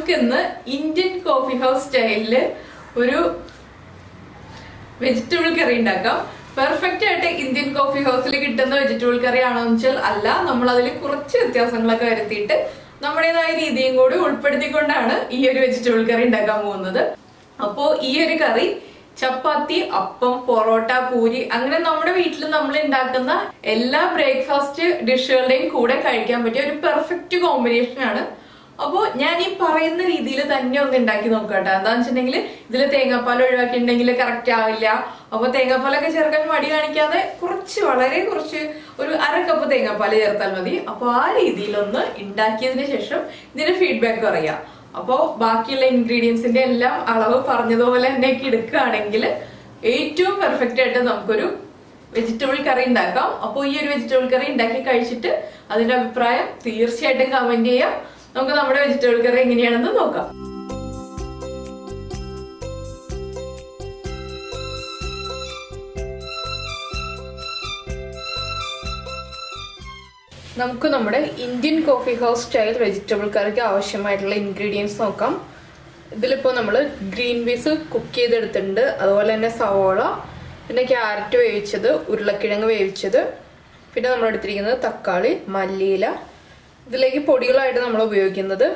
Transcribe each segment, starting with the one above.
നമുക്കിന്ന് Indian coffee house സ്റ്റൈലില് ഒരു vegetable കറി ഉണ്ടാക്കാം. പെർഫെക്റ്റ് ആയിട്ട് ഇന്ത്യൻ കോഫി ഹൗസിൽ കിട്ടുന്ന വെജിറ്റബിൾ കറി ആണോ എന്ന് വെച്ചാൽ അല്ല. നമ്മൾ അതിൽ കുറച്ച് വ്യത്യാസങ്ങളൊക്കെ വരുത്തിയിട്ട് നമ്മുടേതായ രീതിയും കൂടി ഉൾപ്പെടുത്തിക്കൊണ്ടാണ് ഈ ഒരു വെജിറ്റബിൾ കറി ഉണ്ടാക്കാൻ പോകുന്നത്. അപ്പോ ഈ ഒരു കറി ചപ്പാത്തി, അപ്പം, പൊറോട്ട, പൂരി അങ്ങനെ നമ്മുടെ വീട്ടിൽ നമ്മൾ ഉണ്ടാക്കുന്ന എല്ലാ ബ്രേക്ക്ഫാസ്റ്റ് ഡിഷുകളുടെയും കൂടെ കഴിക്കാൻ പറ്റിയ ഒരു പെർഫെക്റ്റ് കോമ്പിനേഷൻ ആണ്. അപ്പോ ഞാൻ ഈ പറയുന്ന രീതിയിൽ തന്നെ ഒന്ന് ഉണ്ടാക്കി നോക്കട്ടെ. എന്താന്ന് വെച്ചിട്ടുണ്ടെങ്കിൽ ഇതിൽ തേങ്ങാപ്പാൽ ഒഴിവാക്കിയിട്ടുണ്ടെങ്കിൽ കറക്റ്റ് ആവില്ല. അപ്പൊ തേങ്ങാപ്പാലൊക്കെ ചേർക്കാൻ മടി കാണിക്കാതെ വളരെ കുറച്ച് ഒരു അരക്കപ്പ് തേങ്ങാപ്പാൽ ചേർത്താൽ മതി. അപ്പൊ ആ രീതിയിലൊന്ന് ഉണ്ടാക്കിയതിന് ശേഷം ഇതിന്റെ ഫീഡ്ബാക്ക് പറയാം. അപ്പോ ബാക്കിയുള്ള ഇൻഗ്രീഡിയൻസിന്റെ എല്ലാം അളവ് പറഞ്ഞതുപോലെ തന്നെ എടുക്കുകയാണെങ്കിൽ ഏറ്റവും പെർഫെക്റ്റ് ആയിട്ട് നമുക്കൊരു വെജിറ്റബിൾ കറി ഉണ്ടാക്കാം. അപ്പോൾ ഈ ഒരു വെജിറ്റബിൾ കറി ഉണ്ടാക്കി കഴിച്ചിട്ട് അതിന്റെ അഭിപ്രായം തീർച്ചയായിട്ടും കമന്റ് ചെയ്യാം. നമുക്ക് നമ്മുടെ വെജിറ്റബിൾ കറി എങ്ങനെയാണെന്ന് നോക്കാം. നമുക്ക് നമ്മുടെ Indian coffee house style vegetable കറിക്ക് ആവശ്യമായിട്ടുള്ള ഇൻഗ്രീഡിയൻസ് നോക്കാം. ഇതിലിപ്പോൾ നമ്മൾ ഗ്രീൻ പീസ് കുക്ക് ചെയ്തെടുത്തിട്ടുണ്ട്, അതുപോലെ തന്നെ സവോള, പിന്നെ ക്യാരറ്റ് വേവിച്ചത്, ഉരുളക്കിഴങ്ങ് വേവിച്ചത്, പിന്നെ നമ്മൾ എടുത്തിരിക്കുന്നത് തക്കാളി, മല്ലിയില. ഇതിലേക്ക് പൊടികളായിട്ട് നമ്മൾ ഉപയോഗിക്കുന്നത്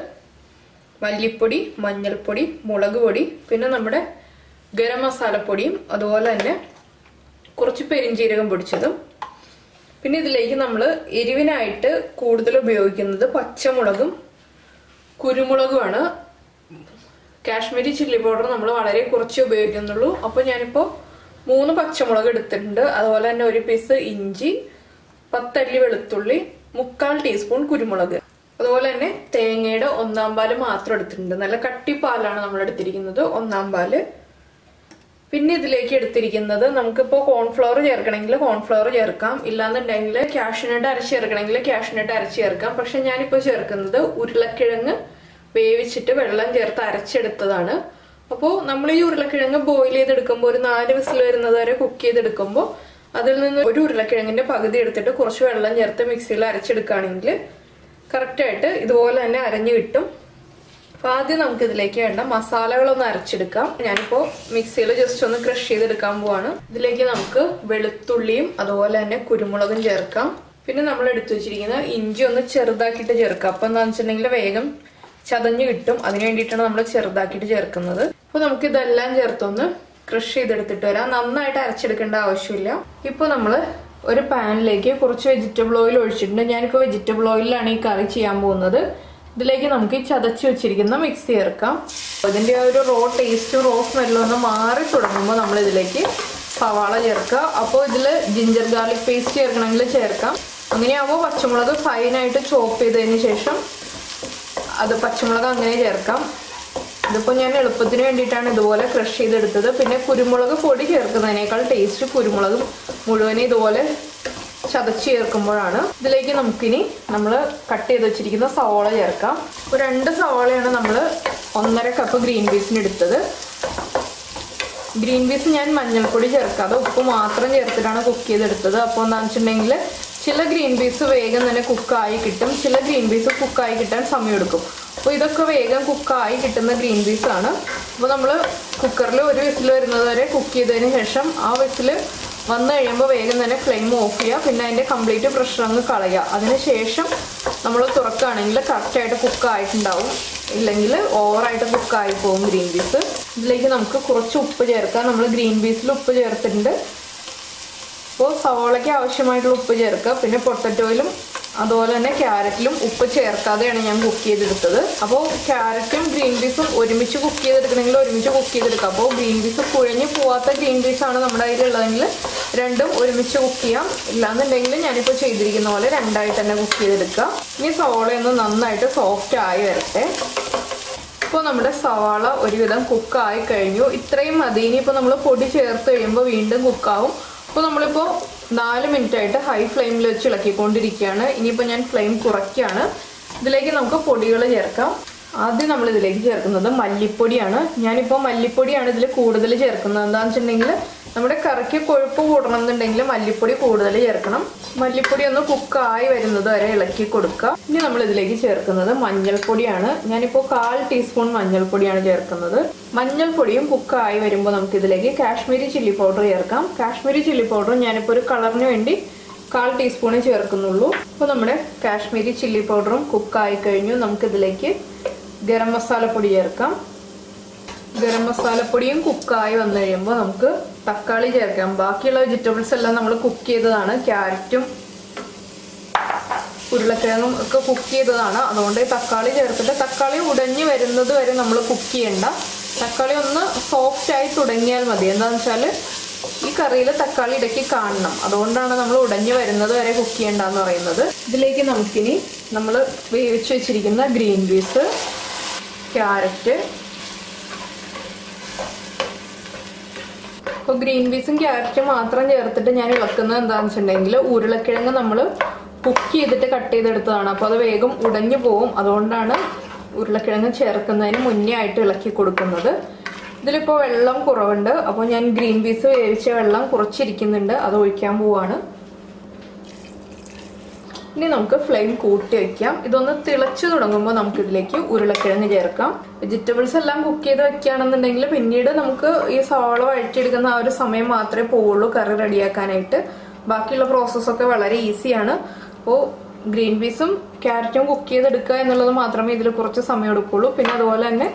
മല്ലിപ്പൊടി, മഞ്ഞൾപ്പൊടി, മുളക് പൊടി, പിന്നെ നമ്മുടെ ഗരം മസാലപ്പൊടിയും, അതുപോലെ തന്നെ കുറച്ച് പെരിഞ്ജീരകം പൊടിച്ചതും. പിന്നെ ഇതിലേക്ക് നമ്മൾ എരിവിനായിട്ട് കൂടുതൽ ഉപയോഗിക്കുന്നത് പച്ചമുളകും കുരുമുളകുമാണ്. കാശ്മീരി ചില്ലി പൗഡർ നമ്മൾ വളരെ കുറച്ച് ഉപയോഗിക്കുന്നുള്ളൂ. അപ്പോൾ ഞാനിപ്പോൾ 3 പച്ചമുളക് എടുത്തിട്ടുണ്ട്, അതുപോലെ തന്നെ 1 പീസ് ഇഞ്ചി, 10 അല്ലി വെളുത്തുള്ളി, 3/4 ടീസ്പൂൺ കുരുമുളക്, അതുപോലെ തന്നെ തേങ്ങയുടെ 1/4 പാല് മാത്രം എടുത്തിട്ടുണ്ട്. നല്ല കട്ടിപ്പാലാണ് നമ്മൾ എടുത്തിരിക്കുന്നത്, 1/4 പാല്. പിന്നെ ഇതിലേക്ക് എടുത്തിരിക്കുന്നത് നമുക്കിപ്പോൾ കോൺഫ്ലവർ ചേർക്കണമെങ്കിൽ കോൺഫ്ലവർ ചേർക്കാം, ഇല്ലാന്നുണ്ടെങ്കിൽ കാഷ്യൂനട്ട് അരച്ച് ചേർക്കണമെങ്കിൽ കാഷ്യൂനട്ട് അരച്ച് ചേർക്കാം. പക്ഷെ ഞാനിപ്പോൾ ചേർക്കുന്നത് ഉരുളക്കിഴങ്ങ് വേവിച്ചിട്ട് വെള്ളം ചേർത്ത് അരച്ചെടുത്തതാണ്. അപ്പോൾ നമ്മൾ ഈ ഉരുളക്കിഴങ്ങ് ബോയിൽ ചെയ്തെടുക്കുമ്പോൾ ഒരു 4 വിസിൽ വരുന്നത് വരെ കുക്ക് ചെയ്തെടുക്കുമ്പോൾ അതിൽ നിന്ന് ഒരു ഉരുളക്കിഴങ്ങിന്റെ പകുതി എടുത്തിട്ട് കുറച്ച് വെള്ളം ചേർത്ത് മിക്സിയിൽ അരച്ചെടുക്കുകയാണെങ്കിൽ കറക്റ്റായിട്ട് ഇതുപോലെ തന്നെ അരഞ്ഞു കിട്ടും. അപ്പൊ ആദ്യം നമുക്ക് ഇതിലേക്ക് വേണ്ട മസാലകളൊന്ന് അരച്ചെടുക്കാം. ഞാനിപ്പോ മിക്സിയിൽ ജസ്റ്റ് ഒന്ന് ക്രഷ് ചെയ്തെടുക്കാൻ പോവാണ്. ഇതിലേക്ക് നമുക്ക് വെളുത്തുള്ളിയും അതുപോലെ തന്നെ കുരുമുളകും ചേർക്കാം. പിന്നെ നമ്മൾ എടുത്തു വെച്ചിരിക്കുന്ന ഇഞ്ചി ഒന്ന് ചെറുതാക്കിയിട്ട് ചേർക്കാം. അപ്പൊ എന്താണെന്ന് വെച്ചിട്ടുണ്ടെങ്കിൽ വേഗം ചതഞ്ഞു കിട്ടും. അതിന് വേണ്ടിയിട്ടാണ് നമ്മൾ ചെറുതാക്കിയിട്ട് ചേർക്കുന്നത്. അപ്പൊ നമുക്ക് ഇതെല്ലാം ചേർത്തൊന്ന് ക്രഷ് ചെയ്തെടുത്തിട്ട് വരാം. നന്നായിട്ട് അരച്ചെടുക്കേണ്ട ആവശ്യമില്ല. ഇപ്പൊ നമ്മൾ ഒരു പാനിലേക്ക് കുറച്ച് വെജിറ്റബിൾ ഓയിൽ ഒഴിച്ചിട്ടുണ്ട്. ഞാനിപ്പോൾ വെജിറ്റബിൾ ഓയിലാണ് ഈ കറി ചെയ്യാൻ പോകുന്നത്. ഇതിലേക്ക് നമുക്ക് ഈ ചതച്ച് വെച്ചിരിക്കുന്ന മിക്സ് ചേർക്കാം. ഇതിന്റെ ആ ഒരു റോ ടേസ്റ്റും റോ സ്മെല്ലും ഒന്ന് മാറി തുടങ്ങുമ്പോൾ നമ്മൾ ഇതിലേക്ക് സവാള ചേർക്കുക. അപ്പോൾ ഇതിൽ ജിഞ്ചർ ഗാർലിക് പേസ്റ്റ് ചേർക്കണമെങ്കിൽ ചേർക്കാം. അങ്ങനെയാകുമ്പോൾ പച്ചമുളക് ഫൈനായിട്ട് ചോപ്പ് ചെയ്തതിന് ശേഷം അത് പച്ചമുളക് അങ്ങനെ ചേർക്കാം. ഇതിപ്പോൾ ഞാൻ എളുപ്പത്തിന് വേണ്ടിയിട്ടാണ് ഇതുപോലെ ക്രഷ് ചെയ്തെടുത്തത്. പിന്നെ കുരുമുളക് പൊടി ചേർക്കുന്നതിനേക്കാൾ ടേസ്റ്റ് കുരുമുളക് മുഴുവനും ഇതുപോലെ ചതച്ച് ചേർക്കുമ്പോഴാണ്. ഇതിലേക്ക് നമുക്കിനി നമ്മൾ കട്ട് ചെയ്ത് വെച്ചിരിക്കുന്ന സവോള ചേർക്കാം. ഒരു 2 സവോളയാണ് നമ്മൾ 1.5 കപ്പ് ഗ്രീൻ പീസിന് എടുത്തത്. ഗ്രീൻ പീസ് ഞാൻ മഞ്ഞൾപ്പൊടി ചേർക്കാതെ ഉപ്പ് മാത്രം ചേർത്തിട്ടാണ് കുക്ക് ചെയ്തെടുത്തത്. അപ്പോൾ എന്താണെന്ന് വെച്ചിട്ടുണ്ടെങ്കിൽ ചില ഗ്രീൻ പീസ് വേഗം തന്നെ കുക്കായി കിട്ടും, ചില ഗ്രീൻ പീസ് കുക്കായി കിട്ടാൻ സമയമെടുക്കും. അപ്പോൾ ഇതൊക്കെ വേഗം കുക്കായി കിട്ടുന്ന ഗ്രീൻ പീസാണ്. അപ്പോൾ നമ്മൾ കുക്കറിൽ 1 വിസിൽ വരുന്നത് വരെ കുക്ക് ചെയ്തതിന് ശേഷം ആ വിസിൽ വന്നു കഴിയുമ്പോൾ വേഗം തന്നെ ഫ്ലെയിം ഓഫ് ചെയ്യുക. പിന്നെ അതിൻ്റെ കംപ്ലീറ്റ് പ്രഷർ അങ്ങ് കളയുക. അതിനുശേഷം നമ്മൾ തുറക്കുകയാണെങ്കിൽ കറക്റ്റായിട്ട് കുക്കായിട്ടുണ്ടാവും, ഇല്ലെങ്കിൽ ഓവറായിട്ട് കുക്കായി പോകും ഗ്രീൻ പീസ്. ഇതിലേക്ക് നമുക്ക് കുറച്ച് ഉപ്പ് ചേർക്കാം. നമ്മൾ ഗ്രീൻ പീസിൽ ഉപ്പ് ചേർത്തിട്ടുണ്ട്. അപ്പോൾ സവോളയ്ക്ക് ആവശ്യമായിട്ടുള്ള ഉപ്പ് ചേർക്കുക. പിന്നെ പൊട്ടറ്റോയിലും അതുപോലെ തന്നെ ക്യാരറ്റിലും ഉപ്പ് ചേർക്കാതെയാണ് ഞാൻ കുക്ക് ചെയ്തെടുത്തത്. അപ്പോൾ ക്യാരറ്റും ഗ്രീൻ പീസും ഒരുമിച്ച് കുക്ക് ചെയ്തെടുക്കണമെങ്കിൽ ഒരുമിച്ച് കുക്ക് ചെയ്തെടുക്കാം. അപ്പോൾ ഗ്രീൻ പീസ് കുഴഞ്ഞു പോവാത്ത ഗ്രീൻ പീസാണ് നമ്മുടെ കയ്യിലുള്ളതെങ്കിൽ രണ്ടും ഒരുമിച്ച് കുക്ക് ചെയ്യാം. ഇല്ലാന്നുണ്ടെങ്കിൽ ഞാനിപ്പോൾ ചെയ്തിരിക്കുന്ന പോലെ 2ആയിട്ട് തന്നെ കുക്ക് ചെയ്തെടുക്കുക. ഇനി സവോളയൊന്ന് നന്നായിട്ട് സോഫ്റ്റ് ആയി വരട്ടെ. ഇപ്പോൾ നമ്മുടെ സവാള ഒരുവിധം കുക്കായി കഴിഞ്ഞു. ഇത്രയും മതി. ഇനിയിപ്പോൾ നമ്മൾ പൊടി ചേർത്ത് കഴിയുമ്പോൾ വീണ്ടും കുക്കാവും. അപ്പോൾ നമ്മളിപ്പോൾ 4 മിനിറ്റ് ആയിട്ട് ഹൈ ഫ്ലെയിമിൽ വെച്ച് ഇളക്കിക്കൊണ്ടിരിക്കുകയാണ്. ഇനിയിപ്പോൾ ഞാൻ ഫ്ലെയിം കുറയ്ക്കുകയാണ്. ഇതിലേക്ക് നമുക്ക് പൊടികൾ ചേർക്കാം. ആദ്യം നമ്മൾ ഇതിലേക്ക് ചേർക്കുന്നത് മല്ലിപ്പൊടിയാണ്. ഞാനിപ്പോൾ മല്ലിപ്പൊടിയാണ് ഇതിൽ കൂടുതൽ ചേർക്കുന്നത്. എന്താണെന്ന് വെച്ചിട്ടുണ്ടെങ്കിൽ നമ്മുടെ കറിക്ക് കൊഴുപ്പ് കൂടണമെന്നുണ്ടെങ്കിൽ മല്ലിപ്പൊടി കൂടുതൽ ചേർക്കണം. മല്ലിപ്പൊടി ഒന്ന് കുക്കായി വരുന്നത് വരെ ഇളക്കി കൊടുക്കുക. ഇനി നമ്മൾ ഇതിലേക്ക് ചേർക്കുന്നത് മഞ്ഞൾപ്പൊടിയാണ്. ഞാനിപ്പോൾ 1/4 ടീസ്പൂൺ മഞ്ഞൾപ്പൊടിയാണ് ചേർക്കുന്നത്. മഞ്ഞൾപ്പൊടിയും കുക്കായി വരുമ്പോൾ നമുക്ക് ഇതിലേക്ക് കാശ്മീരി ചില്ലി പൗഡർ ചേർക്കാം. കാശ്മീരി ചില്ലി പൗഡർ ഞാനിപ്പോൾ ഒരു കളറിന് വേണ്ടി 1/4 ടീസ്പൂണേ ചേർക്കുന്നുള്ളൂ. അപ്പോൾ നമ്മുടെ കാശ്മീരി ചില്ലി പൗഡറും കുക്കായി കഴിഞ്ഞു. നമുക്കിതിലേക്ക് ഗരം മസാലപ്പൊടി ചേർക്കാം. ഗരം മസാലപ്പൊടിയും കുക്കായി വന്നു കഴിയുമ്പോൾ നമുക്ക് തക്കാളി ചേർക്കാം. ബാക്കിയുള്ള വെജിറ്റബിൾസ് എല്ലാം നമ്മൾ കുക്ക് ചെയ്തതാണ്. ക്യാരറ്റും ഉരുളക്കിഴങ്ങും ഒക്കെ കുക്ക് ചെയ്തതാണ്. അതുകൊണ്ട് തക്കാളി ചേർത്തിട്ട് തക്കാളി ഉടഞ്ഞു വരുന്നത് വരെ നമ്മൾ കുക്ക് ചെയ്യണ്ട. തക്കാളി ഒന്ന് സോഫ്റ്റ് ആയി തുടങ്ങിയാൽ മതി. എന്താണെന്ന് വെച്ചാൽ ഈ കറിയിൽ തക്കാളി ഇടയ്ക്ക് കാണണം. അതുകൊണ്ടാണ് നമ്മൾ ഉടഞ്ഞു വരുന്നത് വരെ കുക്ക് ചെയ്യേണ്ടെന്ന് പറയുന്നത്. ഇതിലേക്ക് നമുക്കിനി നമ്മൾ വേവിച്ച് വെച്ചിരിക്കുന്ന ഗ്രീൻ പീസ്, ക്യാരറ്റ്. അപ്പോൾ ഗ്രീൻ പീസും ക്യാരറ്റും മാത്രം ചേർത്തിട്ട് ഞാൻ ഇളക്കുന്നത് എന്താണെന്ന് വെച്ചിട്ടുണ്ടെങ്കിൽ ഉരുളക്കിഴങ്ങ് നമ്മൾ കുക്ക് ചെയ്തിട്ട് കട്ട് ചെയ്തെടുത്തതാണ്. അപ്പോൾ അത് വേഗം ഉടഞ്ഞു പോവും. അതുകൊണ്ടാണ് ഉരുളക്കിഴങ്ങ് ചേർക്കുന്നതിന് മുന്നേ ആയിട്ട് ഇളക്കി കൊടുക്കുന്നത്. ഇതിലിപ്പോൾ വെള്ളം കുറവുണ്ട്. അപ്പോൾ ഞാൻ ഗ്രീൻ പീസ് വേവിച്ച വെള്ളം കുറച്ചിരിക്കുന്നുണ്ട്, അത് ഒഴിക്കാൻ പോവാണ്. ഇനി നമുക്ക് ഫ്ലെയിം കൂട്ടി വയ്ക്കാം. ഇതൊന്ന് തിളച്ചു തുടങ്ങുമ്പോൾ നമുക്ക് ഇതിലേക്ക് ഉരുളക്കിഴങ്ങ് ചേർക്കാം. വെജിറ്റബിൾസ് എല്ലാം കുക്ക് ചെയ്ത് വെക്കുകയാണെന്നുണ്ടെങ്കിൽ പിന്നീട് നമുക്ക് ഈ സവാള വഴറ്റിയെടുക്കുന്ന ആ ഒരു സമയം മാത്രമേ പോവുള്ളൂ കറി റെഡിയാക്കാനായിട്ട്. ബാക്കിയുള്ള പ്രോസസ്സൊക്കെ വളരെ ഈസിയാണ്. അപ്പോൾ ഗ്രീൻ പീസും ക്യാരറ്റും കുക്ക് ചെയ്തെടുക്കുക എന്നുള്ളത് മാത്രമേ ഇതിൽ കുറച്ച് സമയം എടുക്കുള്ളൂ. പിന്നെ അതുപോലെ തന്നെ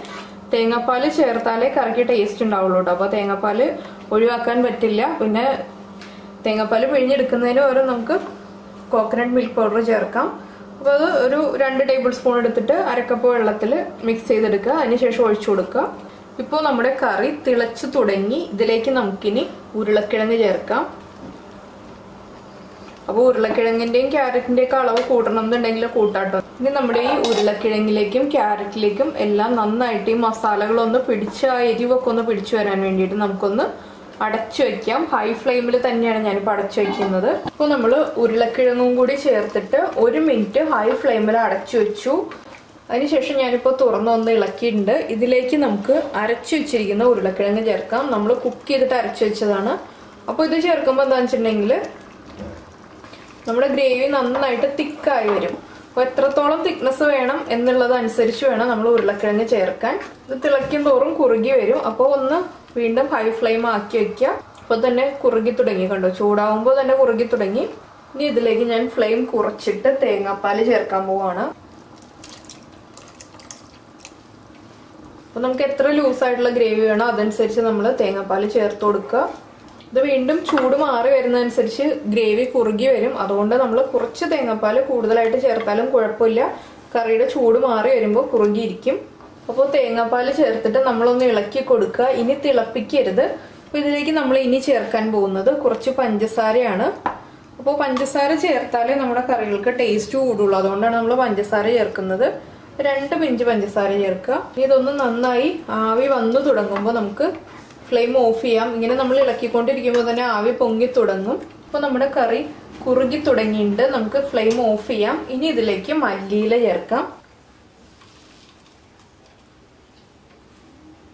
തേങ്ങാപ്പാൽ ചേർത്താലേ കറിക്ക് ടേസ്റ്റ് ഉണ്ടാവുള്ളൂ കേട്ടോ. അപ്പോൾ തേങ്ങാപ്പാൽ ഒഴിവാക്കാൻ പറ്റില്ല. പിന്നെ തേങ്ങാപ്പാൽ പിഴിഞ്ഞെടുക്കുന്നതിന് പകരം നമുക്ക് കോക്കനട്ട് മിൽക്ക് പൗഡർ ചേർക്കാം. അപ്പോൾ അത് ഒരു 2 ടേബിൾ സ്പൂൺ എടുത്തിട്ട് 1/2 കപ്പ് വെള്ളത്തിൽ മിക്സ് ചെയ്തെടുക്കുക. അതിനുശേഷം ഒഴിച്ചു കൊടുക്കുക. ഇപ്പോൾ നമ്മുടെ കറി തിളച്ചു തുടങ്ങി. ഇതിലേക്ക് നമുക്കിനി ഉരുളക്കിഴങ്ങ് ചേർക്കാം. അപ്പോൾ ഉരുളക്കിഴങ്ങിൻ്റെയും ക്യാരറ്റിൻ്റെയും ഒക്കെ അളവ് കൂട്ടണം എന്നുണ്ടെങ്കിൽ കൂട്ടാട്ടോ. ഇനി നമ്മുടെ ഈ ഉരുളക്കിഴങ്ങിലേക്കും ക്യാരറ്റിലേക്കും എല്ലാം നന്നായിട്ട് ഈ മസാലകളൊന്ന് പിടിച്ച് ആ എരിവൊക്കെ ഒന്ന് പിടിച്ചു വരാൻ വേണ്ടിയിട്ട് നമുക്കൊന്ന് അടച്ചു വയ്ക്കാം. ഹൈ ഫ്ലെയിമിൽ തന്നെയാണ് ഞാനിപ്പോൾ അടച്ചു വയ്ക്കുന്നത്. അപ്പോൾ നമ്മൾ ഉരുളക്കിഴങ്ങും കൂടി ചേർത്തിട്ട് 1 മിനിറ്റ് ഹൈ ഫ്ലെയിമിൽ അടച്ചു വെച്ചു. അതിനുശേഷം ഞാനിപ്പോൾ തുറന്നൊന്ന് ഇളക്കിയിട്ടുണ്ട്. ഇതിലേക്ക് നമുക്ക് അരച്ചു വെച്ചിരിക്കുന്ന ഉരുളക്കിഴങ്ങ് ചേർക്കാം. നമ്മൾ കുക്ക് ചെയ്തിട്ട് അരച്ചു വെച്ചതാണ്. അപ്പോൾ ഇത് ചേർക്കുമ്പോൾ എന്താണെന്ന് വെച്ചിട്ടുണ്ടെങ്കിൽ നമ്മുടെ ഗ്രേവി നന്നായിട്ട് തിക്കായി വരും. അപ്പോൾ എത്രത്തോളം തിക്നെസ് വേണം എന്നുള്ളതനുസരിച്ച് വേണം നമ്മൾ ഉരുളക്കിഴങ്ങ് ചേർക്കാൻ. ഇത് തിളയ്ക്കും തോറും കുറുകി വരും. അപ്പോൾ ഒന്ന് വീണ്ടും ഹൈ ഫ്ലെയിം ആക്കി വെക്കുക. അപ്പോൾ തന്നെ കുറുകി തുടങ്ങി, കണ്ടോ, ചൂടാവുമ്പോൾ തന്നെ കുറുകി തുടങ്ങി. ഇനി ഇതിലേക്ക് ഞാൻ ഫ്ലെയിം കുറച്ചിട്ട് തേങ്ങാപ്പാൽ ചേർക്കാൻ പോവാണ്. അപ്പോൾ നമുക്ക് എത്ര ലൂസായിട്ടുള്ള ഗ്രേവി വേണോ അതനുസരിച്ച് നമ്മൾ തേങ്ങാപ്പാൽ ചേർത്ത് കൊടുക്കുക. ഇത് വീണ്ടും ചൂട് മാറി വരുന്നതനുസരിച്ച് ഗ്രേവി കുറുകി വരും. അതുകൊണ്ട് നമ്മൾ കുറച്ച് തേങ്ങാപ്പാൽ കൂടുതലായിട്ട് ചേർത്താലും കുഴപ്പമില്ല. കറിയുടെ ചൂട് മാറി വരുമ്പോൾ കുറുകിയിരിക്കും. അപ്പോൾ തേങ്ങാപ്പാൽ ചേർത്തിട്ട് നമ്മളൊന്ന് ഇളക്കി കൊടുക്കുക. ഇനി തിളപ്പിക്കരുത്. അപ്പോൾ ഇതിലേക്ക് നമ്മൾ ഇനി ചേർക്കാൻ പോകുന്നത് കുറച്ച് പഞ്ചസാരയാണ്. അപ്പോൾ പഞ്ചസാര ചേർത്താലേ നമ്മുടെ കറികൾക്ക് ടേസ്റ്റ് കൂടുള്ളൂ. അതുകൊണ്ടാണ് നമ്മൾ പഞ്ചസാര ചേർക്കുന്നത്. 2 പിഞ്ച് പഞ്ചസാര ചേർക്കുക. ഇതൊന്ന് നന്നായി ആവി വന്നു തുടങ്ങുമ്പോൾ നമുക്ക് ഫ്ലെയിം ഓഫ് ചെയ്യാം. ഇങ്ങനെ നമ്മൾ ഇളക്കിക്കൊണ്ടിരിക്കുമ്പോൾ തന്നെ ആവി പൊങ്ങി തുടങ്ങും. അപ്പോൾ നമ്മുടെ കറി കുറുകി തുടങ്ങിയിട്ട് നമുക്ക് ഫ്ലെയിം ഓഫ് ചെയ്യാം. ഇനി ഇതിലേക്ക് മല്ലിയില ചേർക്കാം.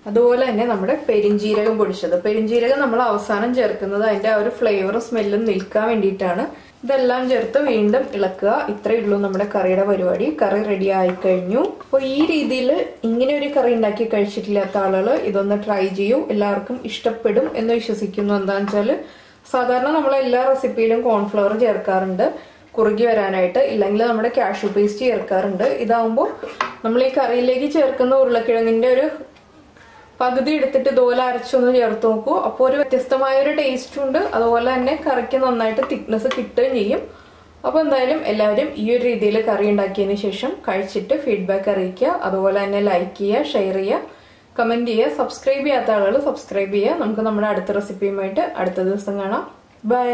അതുപോലെ തന്നെ നമ്മുടെ പെരിഞ്ജീരകം പൊടിച്ചത്. പെരിഞ്ജീരകം നമ്മൾ അവസാനം ചേർക്കുന്നത് അതിന്റെ ആ ഒരു ഫ്ലേവറും സ്മെല്ലും നിൽക്കാൻ വേണ്ടിയിട്ടാണ്. ഇതെല്ലാം ചേർത്ത് വീണ്ടും ഇളക്കുക. ഇത്രയേ ഉള്ളൂ നമ്മുടെ കറിയുടെ പരിപാടി. കറി റെഡി ആയി കഴിഞ്ഞു. അപ്പോൾ ഈ രീതിയിൽ ഇങ്ങനെ ഒരു കറി ഉണ്ടാക്കി കഴിച്ചിട്ടില്ലാത്ത ആളുകൾ ഇതൊന്ന് ട്രൈ ചെയ്യൂ. എല്ലാവർക്കും ഇഷ്ടപ്പെടും എന്ന് വിശ്വസിക്കുന്നു. എന്താണെന്ന് വെച്ചാൽ സാധാരണ നമ്മൾ എല്ലാ റെസിപ്പിയിലും കോൺഫ്ലവർ ചേർക്കാറുണ്ട് കുറുകി വരാനായിട്ട്, ഇല്ലെങ്കിൽ നമ്മുടെ കാഷ്യൂ പേസ്റ്റ് ചേർക്കാറുണ്ട്. ഇതാവുമ്പോൾ നമ്മൾ ഈ കറിയിലേക്ക് ചേർക്കുന്ന ഉരുളക്കിഴങ്ങിന്റെ ഒരു പകുതി എടുത്തിട്ട് ഇതുപോലെ അരച്ചൊന്ന് ചേർത്ത് നോക്കൂ. അപ്പോൾ ഒരു വ്യത്യസ്തമായ ഒരു ടേസ്റ്റും ഉണ്ട്. അതുപോലെ തന്നെ കറിക്ക് നന്നായിട്ട് തിക്നെസ് കിട്ടുകയും ചെയ്യും. അപ്പോൾ എന്തായാലും എല്ലാവരും ഈ ഒരു രീതിയിൽ കറി ഉണ്ടാക്കിയതിന് ശേഷം കഴിച്ചിട്ട് ഫീഡ്ബാക്ക് അറിയിക്കുക. അതുപോലെ തന്നെ ലൈക്ക് ചെയ്യുക, ഷെയർ ചെയ്യുക, കമന്റ് ചെയ്യുക. സബ്സ്ക്രൈബ് ചെയ്യാത്ത ആളുകൾ സബ്സ്ക്രൈബ് ചെയ്യുക. നമുക്ക് നമ്മുടെ അടുത്ത റെസിപ്പിയുമായിട്ട് അടുത്ത ദിവസം കാണാം. ബൈ.